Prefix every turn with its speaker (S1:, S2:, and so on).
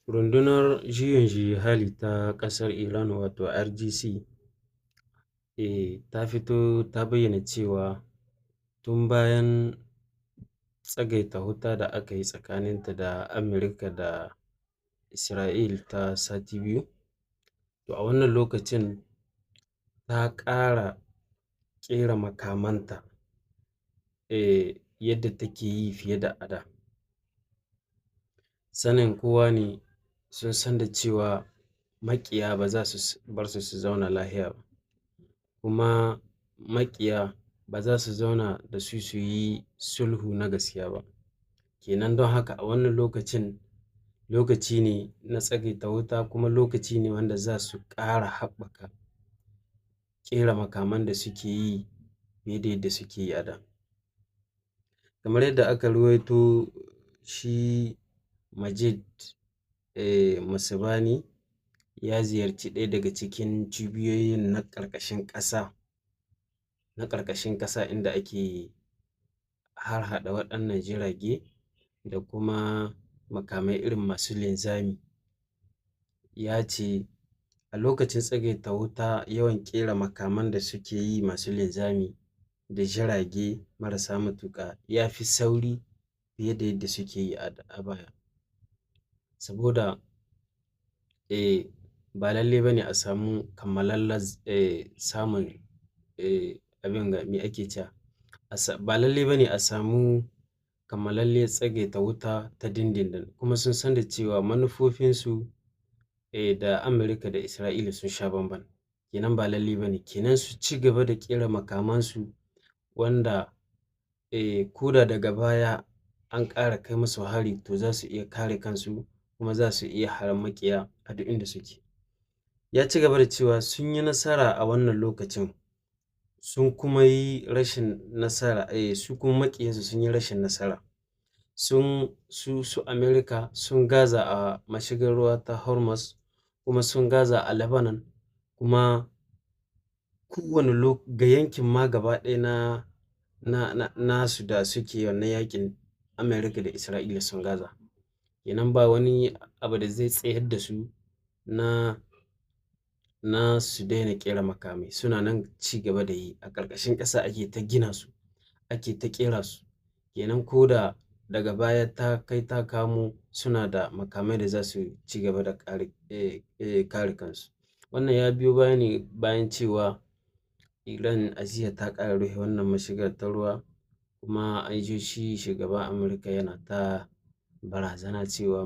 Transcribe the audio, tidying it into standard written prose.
S1: Rundunar Juyin Juya Hali ta ƙasar Iran wato RGC, ta fito ta bayyana cewa tun bayan tsagaita wuta da aka yi tsakaninta da Amurka da Isra'il ta sati biyu, to a wannan lokacin ta ƙara ƙera makamanta yadda take yi fiye da a da. Sanin kowa ne, sun san da cewa maƙiya ba za su bar su zauna lahiya ba, kuma maƙiya ba za su zauna da su yi sulhu na gaskiya ba. Kenan don haka a wannan lokacin, lokaci ne na tsagaita wuta, kuma lokaci ne wanda za su ƙara haɓaka ƙera makaman da suke yi fiye da yadda suke yi a da. Kamar yadda aka ruwaito, shi Majid Masabani ya ziyarci ɗaya daga cikin cibiyoyin na ƙarƙashin ƙasa inda ake harhaɗa waɗannan jirage da kuma makamai irin masu linzami. Ya ce a lokacin tsagaita wuta, yawan ƙera makaman da suke yi masu linzami da jirage marasa matuƙa ya fi sauri fiye da yadda suke yi a baya. Saboda ba lallai ba ne a samu kammalallen samun abin ga me ake cewa, ba lallai ba ne a samu kammalalliyar tsagaita wuta ta dindindin, kuma sun san da cewa manufofinsu da Amurka da Isra'ila sun sha bamban. Kenan ba lallai ba ne, kenan su ci gaba da ƙera makamansu wanda ko da daga baya an ƙara kai musu hari, to za su iya kare kansu, kuma za su iya harar maƙiya a duk inda suke. Ya ci gaba da cewa sun yi nasara a wannan lokacin, sun kuma yi rashin nasara, su kuma maƙiyansu sun yi rashin nasara. Su Amurka sun gaza a mashigar ruwa ta Hormuz, kuma sun gaza a Lebanon, kuma kowane ga yankin ma gaba ɗaya nasu da suke wannan yaƙin, Amurka da Isra'ila sun gaza. Kenan ba wani abu da zai tsayar da su na su daina ƙera makamai. Suna nan ci gaba da yi, a ƙarƙashin ƙasa ake ta gina su, ake ta ƙera su. Kenan ko da daga baya ta kai ta kamo, suna da makamai da za su ci gaba da kare kansu. Wannan ya biyo baya ne bayan cewa Iran a jiya ta ƙara rufe wannan mashigar ta ruwa, kuma an ji shi shugaban Amurka yana ta barazana cewa